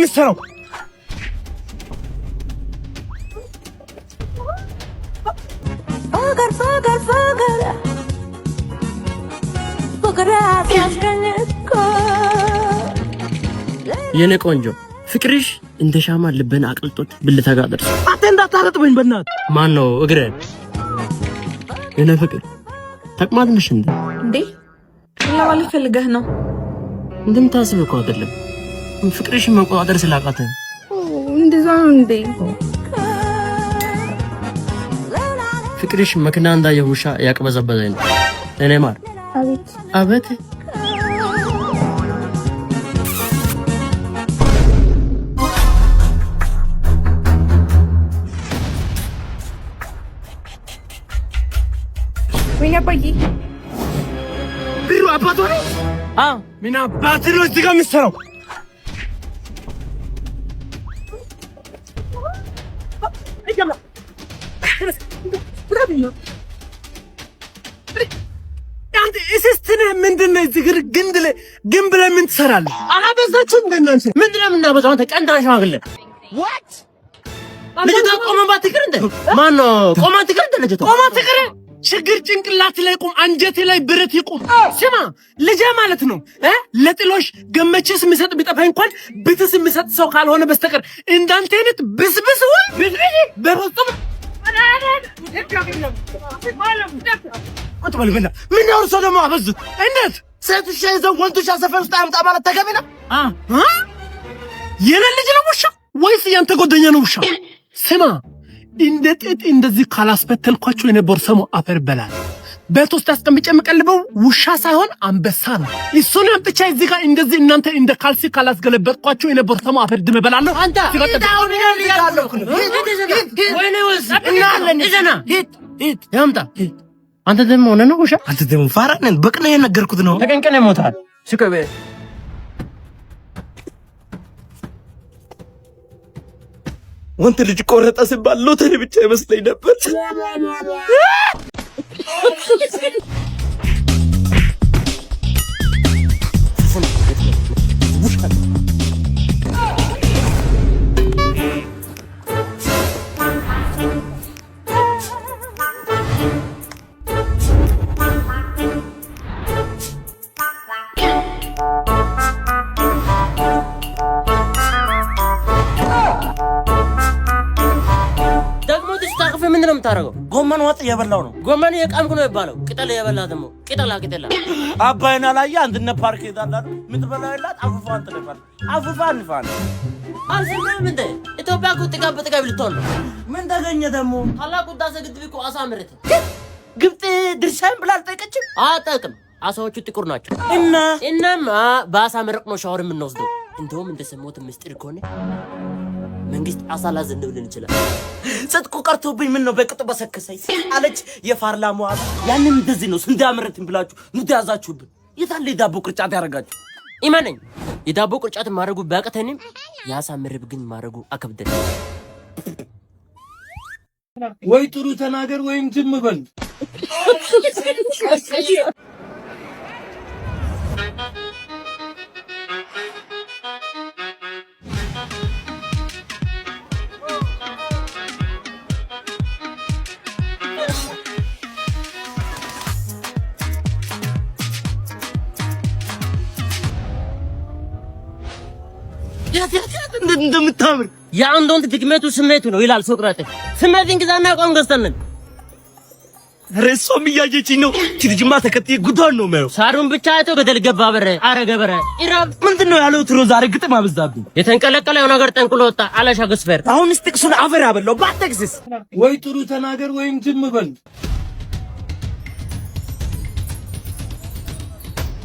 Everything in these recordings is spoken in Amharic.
የምትሰራው? የኔ ቆንጆ ፍቅርሽ እንደ ሻማ ልብን አቅልጦት ብልተጋ ደርሶ አንተ እንዳታረጥበኝ በእናትህ። ማን ነው እግሬን? የኔ ፍቅር ተቅማጥ ነሽ እንዴ? ለማለት ፈልገህ ነው? እንደምታስበው እኮ አይደለም። ፍቅርሽን መቆጣጠር ስላቃተኝ እንደዛ ነው እንዴ? ፍቅርሽ መኪና እንዳየ ውሻ ያቅበዘበዘኝ ነው። እኔ ማር አቤት አቤት ወይኔ አባዬ ብሩ አባቱ ነው። ምን አባቱ ነው እዚህ ጋር የምትሰራው? አንተ እስስትን ምንድነው እዚህ ግንብ ላይ ምን ትሰራለህ? አላበዛችሁ እንደናንተ ምንድነው የምናበዛው? አንተ ቀንዳን ሽማግሌ what ልጅቷ ቆማ ባትቀር እንደ ማን ነው ቆማ ትቀር እንደ ልጅቷ ቆማ ትቀር? ችግር ጭንቅላት ላይ ቁም፣ አንጀቴ ላይ ብረት ይቁም። ስማ ልጄ ማለት ነው ለጥሎሽ ገመችስ የሚሰጥ ቢጠፋኝ እንኳን ብትስ የሚሰጥ ሰው ካልሆነ በስተቀር እንዳንተ አይነት ብስብስ ወይ በበጣም ቁጥበል በላ ምን ነው እርሶ ደግሞ አበዙት። እንዴት ሴትሽ ይዘው ወንዶች ሰፈር ውስጥ አምጣ ማለት ተገቢ ነው? የኔ ልጅ ነው ውሻ ወይስ ያንተ ጓደኛ ነው ውሻ? ስማ እንደ ጥጥ እንደዚህ ካላስፈተልኳቸው የኔ ቦርሰሞ አፈር በላል። ቤት ውስጥ አስቀምጬ የምቀልበው ውሻ ሳይሆን አንበሳ ነው። እሱን አምጥቼ እዚህ ጋር እንደዚህ እናንተ እንደ ካልሲ ካላስገለበጥኳቸው የኔ ቦርሰሞ አፈር ድም በላለሁ። አንተ ሲቀጥል ወይኔ ወስ እናለን እዘና ሂድ ያምጣ። አንተ ደግሞ ሆነ ነው ውሻ? አንተ ደግሞ ፋራ ነን። በቅነ የነገርኩት ነው። ተቀንቀን ይሞታል። ስከበ ወንት ልጅ ቆረጠ ሲባል ሎተሪ ብቻ ይመስለኝ ነበር። ጎመን ወጥ እየበላው ነው። ጎመን የቃምኩ ነው ይባለው። ቅጠል እየበላ ደግሞ ቅጠላ አባይና ላይ አንድነ ፓርክ ይዳላል ምትበላው ይላት አፉፋን ተለፋል አፉፋን ንፋን አልሰማም እንዴ? ኢትዮጵያ እኮ ጥጋብ ልትሆን ነው። ምን ተገኘ ደግሞ? ታላቁ ህዳሴ ግድብ እኮ አሳ ምርት ግብጽ ድርሻን ብላ አልጠየቀችም። አጠቅም አሳዎቹ ጥቁር ናቸው። እናማ በአሳ መረቅ ነው ሻወር የምንወስደው። እንደውም እንደሰማሁት ምስጢር ከሆነ መንግስት አሳ ላዘንብልን ይችላል። ጽድቁ ቀርቶብኝ ምን ነው በቅጡ በሰከሰኝ አለች የፓርላማው። ያንን እንደዚህ ነው እንዳመረትን ብላችሁ ኑት ያዛችሁብን። የታለ የዳቦ ቅርጫት ያረጋችሁ? ኢማነኝ የዳቦ ቅርጫት ማረጉ ባቀተንም ያሳ ምርብ ግን ማረጉ አከብደን። ወይ ጥሩ ተናገር ወይም ዝም በል። እንደምታምር የአንድ ወንድ ድክመቱ ስሜቱ ነው ይላል ሶቅራጥስ። ስሜትን ግዛና ቆም ገዝተን ረሶም እያየችኝ ነው። ትልጅማ ተከትዬ ጉዷን ነው ማየው። ሳሩን ብቻ አይቶ ገደል ገባ በረ አረገበረ ኢራብ ምንድነው ያለው? ትሮ ዛሬ ግጥም አበዛብኝ። የተንቀለቀለው ነገር ጠንቅሎ ወጣ አላሻ ገስፈር። አሁንስ ጥቅሱን አፈር ያበላው ባትክስስ። ወይ ጥሩ ተናገር ወይም ዝም በል።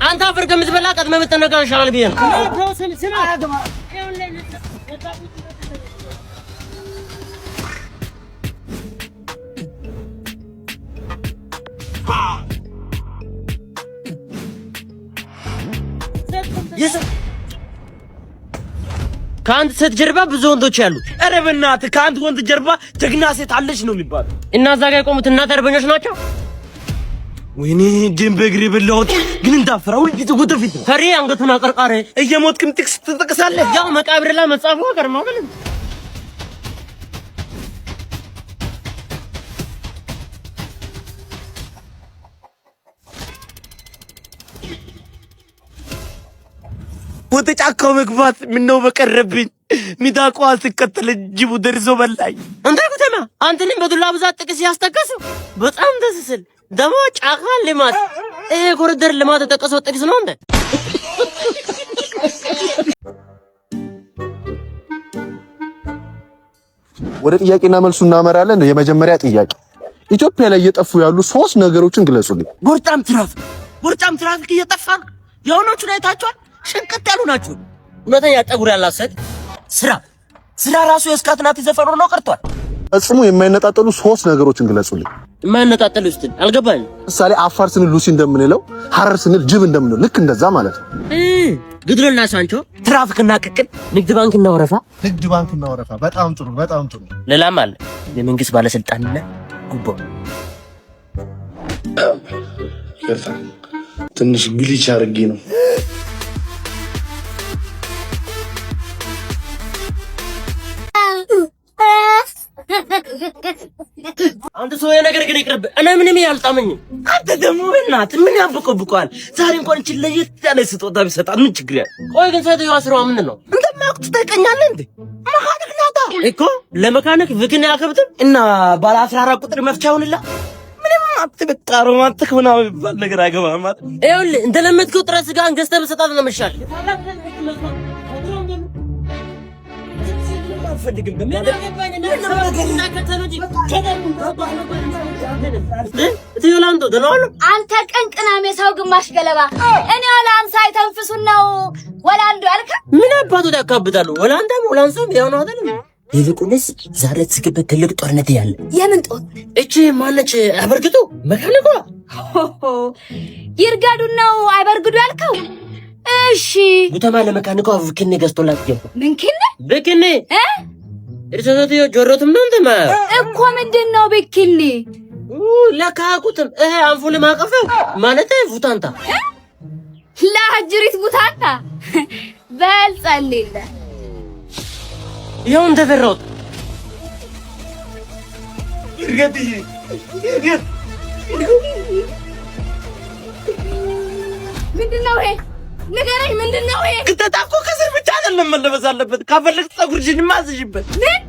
አንተ አፈር ከምትበላ ቀድመ መተነጋር ይሻላል ብዬ ነው። ከአንድ ሴት ጀርባ ብዙ ወንዶች ያሉ። ኧረ በእናትህ ከአንድ ወንድ ጀርባ ጀግና ሴት አለች ነው የሚባለው። እና እዛ ጋር የቆሙት እናት አርበኞች ናቸው። ወይኔ ደም በእግሬ በላሁት። ግን እንዳፈራው ልጅ ወደፊት ፈሪ አንገቱን አቀርቃረ እየሞትክም ጥቅስ ትጠቅሳለህ። ያው መቃብር ላይ መጻፉ አቀርማው ማለት ወደ ጫካው መግባት ምነው በቀረብኝ። ሚዳቋ አልተከተለ ጅቡ ደርሶ በላኝ። እንደ ጉተማ አንተንም በዱላ ብዛት ጥቅስ ያስጠቀሱ በጣም ደስ ሲል ደሞ ጫካ ልማት ይሄ ኮሪደር ልማት ተጠቀሰው ጥቅስ ነው እንዴ? ወደ ጥያቄና መልሱ እናመራለን። የመጀመሪያ ጥያቄ ኢትዮጵያ ላይ እየጠፉ ያሉ 3 ነገሮችን ግለጹልኝ። ቦርጫም ትራፊክ እየጠፋ ነው። የሆኖቹን አይታችኋል? ሽንቅጥ ያሉ ናቸው። እውነተኛ ጠጉር ያላት ሴት ስራ ራሱ የስካትናት ዘፈኑ ነው ቀርቷል። ፈጽሞ የማይነጣጠሉ 3 ነገሮችን ግለጹልኝ። የማይነጣጠሉ ውስጥ አልገባኝ። ምሳሌ አፋር ስንል ሉሲ እንደምንለው፣ ሐረር ስንል ጅብ እንደምንለው ልክ እንደዛ ማለት ነው። ግድልና ሳንቾ፣ ትራፊክና ቅቅል፣ ንግድ ባንክና ወረፋ። ንግድ ባንክና ወረፋ በጣም ጥሩ በጣም ጥሩ። ሌላም አለ የመንግስት ባለስልጣንና ጉቦ። ትንሽ ግሊች አድርጌ ነው። አንተ ሰው የነገር ግን ይቅርብ። እኔ ምንም ያልጣመኝ። አንተ ደግሞ በእናትህ ምን ያብቆብቋል? ዛሬ እንኳን እቺ ለየት ያለ ስጦታ ቢሰጣት ምን ችግር ያለ? ቆይ ግን ሴትዮዋ ስራዋ ምንድን ነው? እንደማያውቁት ትጠይቀኛለህ እንዴ? መካኒክ ናታ እኮ ለመካኒክ ፍቅን ያከብትም እና ባለ 14 ቁጥር መፍቻ ይሁንላ። ምንም አትበቃ ሮማንቲክ ምናምን የሚባል ነገር አይገባም ማለት። ይኸውልህ እንደለመድከው ጥረት ስጋን ገዝተህ በሰጣት ነው መሻል። አንተ ቅንቅናም የሰው ግማሽ ገለባ እኔ ወላንሳ አይተንፍሱን ነው ወላንዱ ያልከ ምን አባቱ ያካብታሉ? ወላንዳም ወላንሳም ያው ነው አይደል? ይልቁንስ ዛሬ ትስክበት ትልቅ ጦርነት ያለ። የምን ጦርነት? እቺ ማነች? አበርግጡ መካኒኳ ይርጋዱ ነው አይበርግዱ ያልከው? እሺ ጉተማ ለመካኒኳ ብክኔ ገዝቶላት ገባ። ምንኪነ ብክኔ እርሰተዮ ጆሮትም ነው እንደማ እኮ ምንድነው ብክኔ? ለካቁትም እህ አንፉል ማቀፈ ማለት ፉታንታ ለአጅሪት ቡታንታ በልጸልለ ይሁን እንደፈራውት ምንድነው ይሄ? ንገረኝ፣ ምንድነው ይሄ? ከተጣቆ ከስር ብቻ አይደለም መለበስ አለበት። ካፈለክ ፀጉርሽን ማዝሽበት። ምን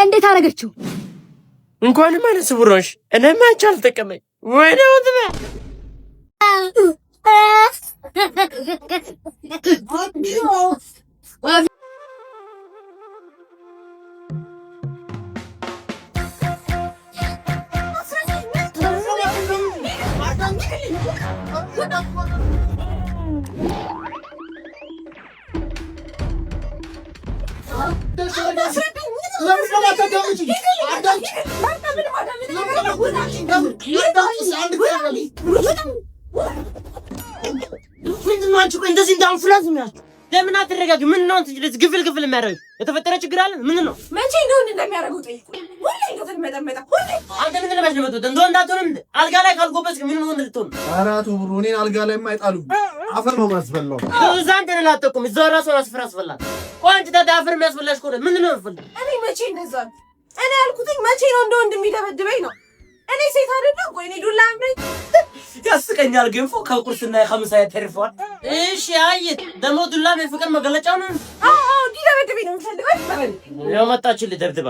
እንዴት አደረገችው? እንኳን ማለት ስቡሮሽ እኔማ አንቻል ተቀመኝ ወይ ነው ተባ ምንድነው አንቺ ቆይ እንደዚህ እንዳንፍላዝ የሚያችሁ? ለምን አትረጋግ? ምን ነው እንት ግፍል ግፍል የሚያደርግ የተፈጠረ ችግር አለ? ምን ነው መቼ እንደሆነ እንደሚያደርገው ጠይቁ። ሁሌ እንደዚህ መጠመጣ ሁሌ አንተ ምን ለማሽ ነው መጥቶ እንደው እንዳትሆንም አልጋ ላይ ካልጎበስክ ምን ነው ልትሆን? አራቱ ብሩ እኔን አልጋ ላይ የማይጣሉ አፈር ነው ማስበላው። እዛ አንተ ላጠቁም እዛ ራሱ አስፈራ አስፈላ ቆንጭ ተዳፍር የሚያስፈላሽ ኮለ ምን ነው ይፈል? እኔ መቼ እንደዛ እኔ ያልኩትኝ መቼ ነው እንደ ወንድ የሚደበድበኝ ነው። እኔ ሴት አይደለም። ቆይ እኔ ዱላ አምረኝ ያስቀኛል። ገንፎ ከቁርስና ከምሳ ተርፏል። እሺ አይት ደሞ ዱላ ነው ፍቅር መገለጫው ነው። አዎ እንዲደበድበኝ ነው የምፈልገው። ያው መጣችልህ ደብድባ።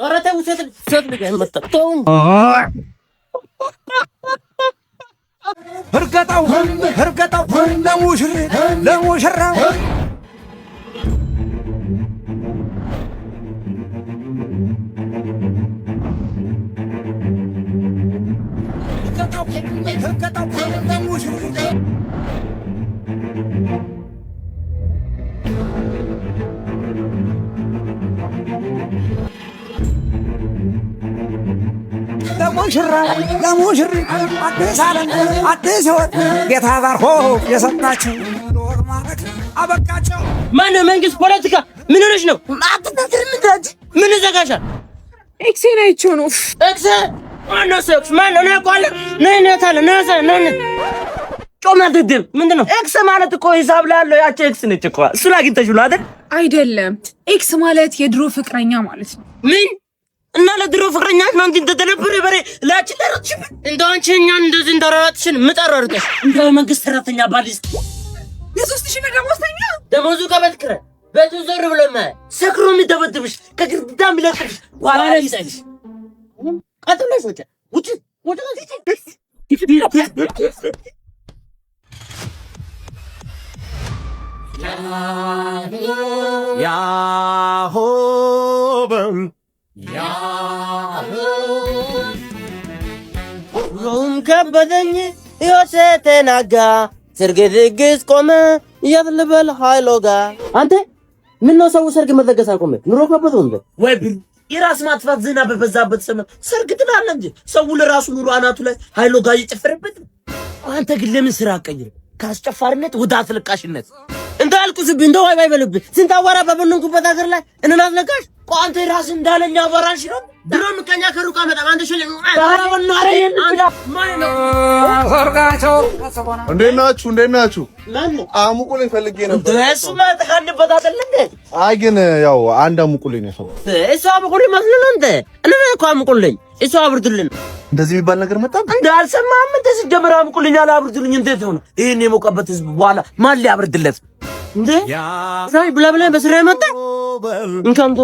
ኧረ ተው ሴት ልጅ መጣው እርገጣው ለሙሽራው ለሙሽሪ አዲስ ዓለም አዲስ ሕይወት ጌታ ባርኮ የሰጣቸው ኖር ማለት አበቃቸው። ማነው መንግስት ፖለቲካ ምን ሆነሽ ነው? ምን ዘጋሻል? ኤክሴን አይቼው ነው። ኤክስ ማነው? ኤክስ ማነው? ነው ያቋለ ነይ ታለ ነይ ጮማ ድድብ ምንድነው? ኤክስ ማለት እኮ ሂሳብ ላይ ያለው ያቺ ኤክስ ነች እኮ። እሱን አግኝተሽ ነው አይደል? አይደለም፣ ኤክስ ማለት የድሮ ፍቅረኛ ማለት ነው። ምን እና ለድሮ ፍቅረኛሽ ነው እንዴ ተደነበረ በሬ ላቺ ለረጥሽ እንደው አንቺ እኛን እንደዚህ እንደራራጥሽን ምጠራርጠሽ እንደው መንግስት ሰራተኛ ባሊስት የ3000 ብር ደሞዝተኛ ደሞዙ ከበትከረ በቱ ዞር ብለማ ሰክሮ የሚደበድብሽ ከግድግዳ የሚለጥፍሽ ዋላ ይሰልሽ ቀጥለሽ ውጭ ያሆበም ሁሉም ከበደኝ ሕይወቴ ተናጋ ሰርግ ድግስ ቆመ የት ልበል ኃይሎ ጋር አንተ ምነው ሰው ሰርግ መደገስ አቆመ? ኑሮ ከበደው እንዴ? ወይ የራስ ማጥፋት ዝና በበዛበት ዘመን ሰርግ ትላለህ እንጂ ሰው ለራሱ ኑሮ አናቱ ላይ ኃይሎ ጋር እየጨፈረበት። አንተ ግን ለምን ስራ አቀይር ከአስጨፋሪነት ወደ አስለቃሽነት እንዳልኩስ እንደው አይበልብህ ስንት አዋራ በበነንኩበት ሀገር ላይ እናናዝለቃሽ ቋንተ ራስ እንዳለኛ አዋራሽ ነው ድሮም ከኛ ከሩቃ መጣ አንተ ሸለ ታራውና አረየን ማነው ሰርጋቸው እንዴት ናችሁ? ማን አሙቁልኝ ፈልጌ ነበር። እሱ ማለት ካንበት አይደል እንዴ? አይ ግን ያው አንድ አሙቁልኝ ነው። እሱ አሙቁልኝ መስሎ ነው እንዴ? እኔ እኮ አሙቁልኝ እሱ አብርቱልን እንደዚህ የሚባል ነገር መጣ እንዴ? አልሰማህም? እንደ ሲጀመር አሙቁልኝ አላብርቱልኝ እንዴት ሆነ? ይሄን የሞቀበት ህዝብ በኋላ ማን ሊያብርድለት እንዴ? ዛይ ብላ በስራ መጣ እንካንቶ